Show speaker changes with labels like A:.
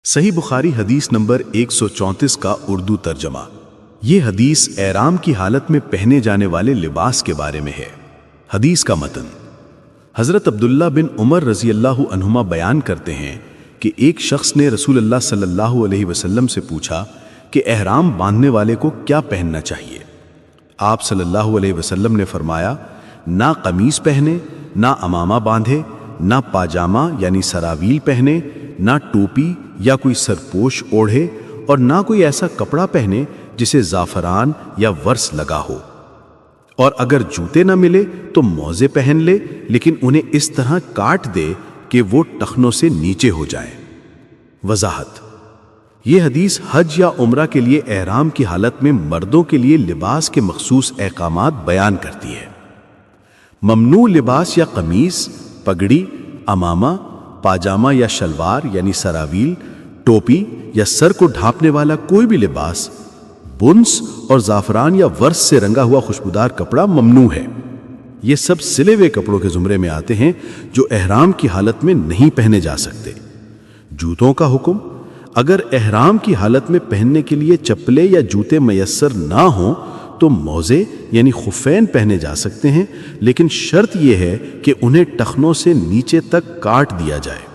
A: صحیح بخاری حدیث نمبر 134 کا اردو ترجمہ۔ یہ حدیث احرام کی حالت میں پہنے جانے والے لباس کے بارے میں ہے۔ حدیث کا متن حضرت عبداللہ بن عمر رضی اللہ عنہما بیان کرتے ہیں کہ ایک شخص نے رسول اللہ صلی اللہ علیہ وسلم سے پوچھا کہ احرام باندھنے والے کو کیا پہننا چاہیے۔ آپ صلی اللہ علیہ وسلم نے فرمایا، نہ قمیص پہنے، نہ امامہ باندھے، نہ پاجامہ یعنی سراویل پہنے، نہ ٹوپی یا کوئی سرپوش اوڑھے، اور نہ کوئی ایسا کپڑا پہنے جسے زعفران یا ورس لگا ہو۔ اور اگر جوتے نہ ملے تو موزے پہن لے، لیکن انہیں اس طرح کاٹ دے کہ وہ ٹخنوں سے نیچے ہو جائیں۔ وضاحت: یہ حدیث حج یا عمرہ کے لیے احرام کی حالت میں مردوں کے لیے لباس کے مخصوص احکامات بیان کرتی ہے۔ ممنوع لباس یا قمیص، پگڑی، امامہ، پاجامہ یا شلوار یعنی سراویل، ٹوپی یا سر کو ڈھانپنے والا کوئی بھی لباس، بنس اور زعفران یا ورس سے رنگا ہوا خوشبودار کپڑا ممنوع ہے۔ یہ سب سلے ہوئے کپڑوں کے زمرے میں آتے ہیں جو احرام کی حالت میں نہیں پہنے جا سکتے۔ جوتوں کا حکم: اگر احرام کی حالت میں پہننے کے لیے چپلے یا جوتے میسر نہ ہوں تو موزے یعنی خفین پہنے جا سکتے ہیں، لیکن شرط یہ ہے کہ انہیں ٹخنوں سے نیچے تک کاٹ دیا جائے۔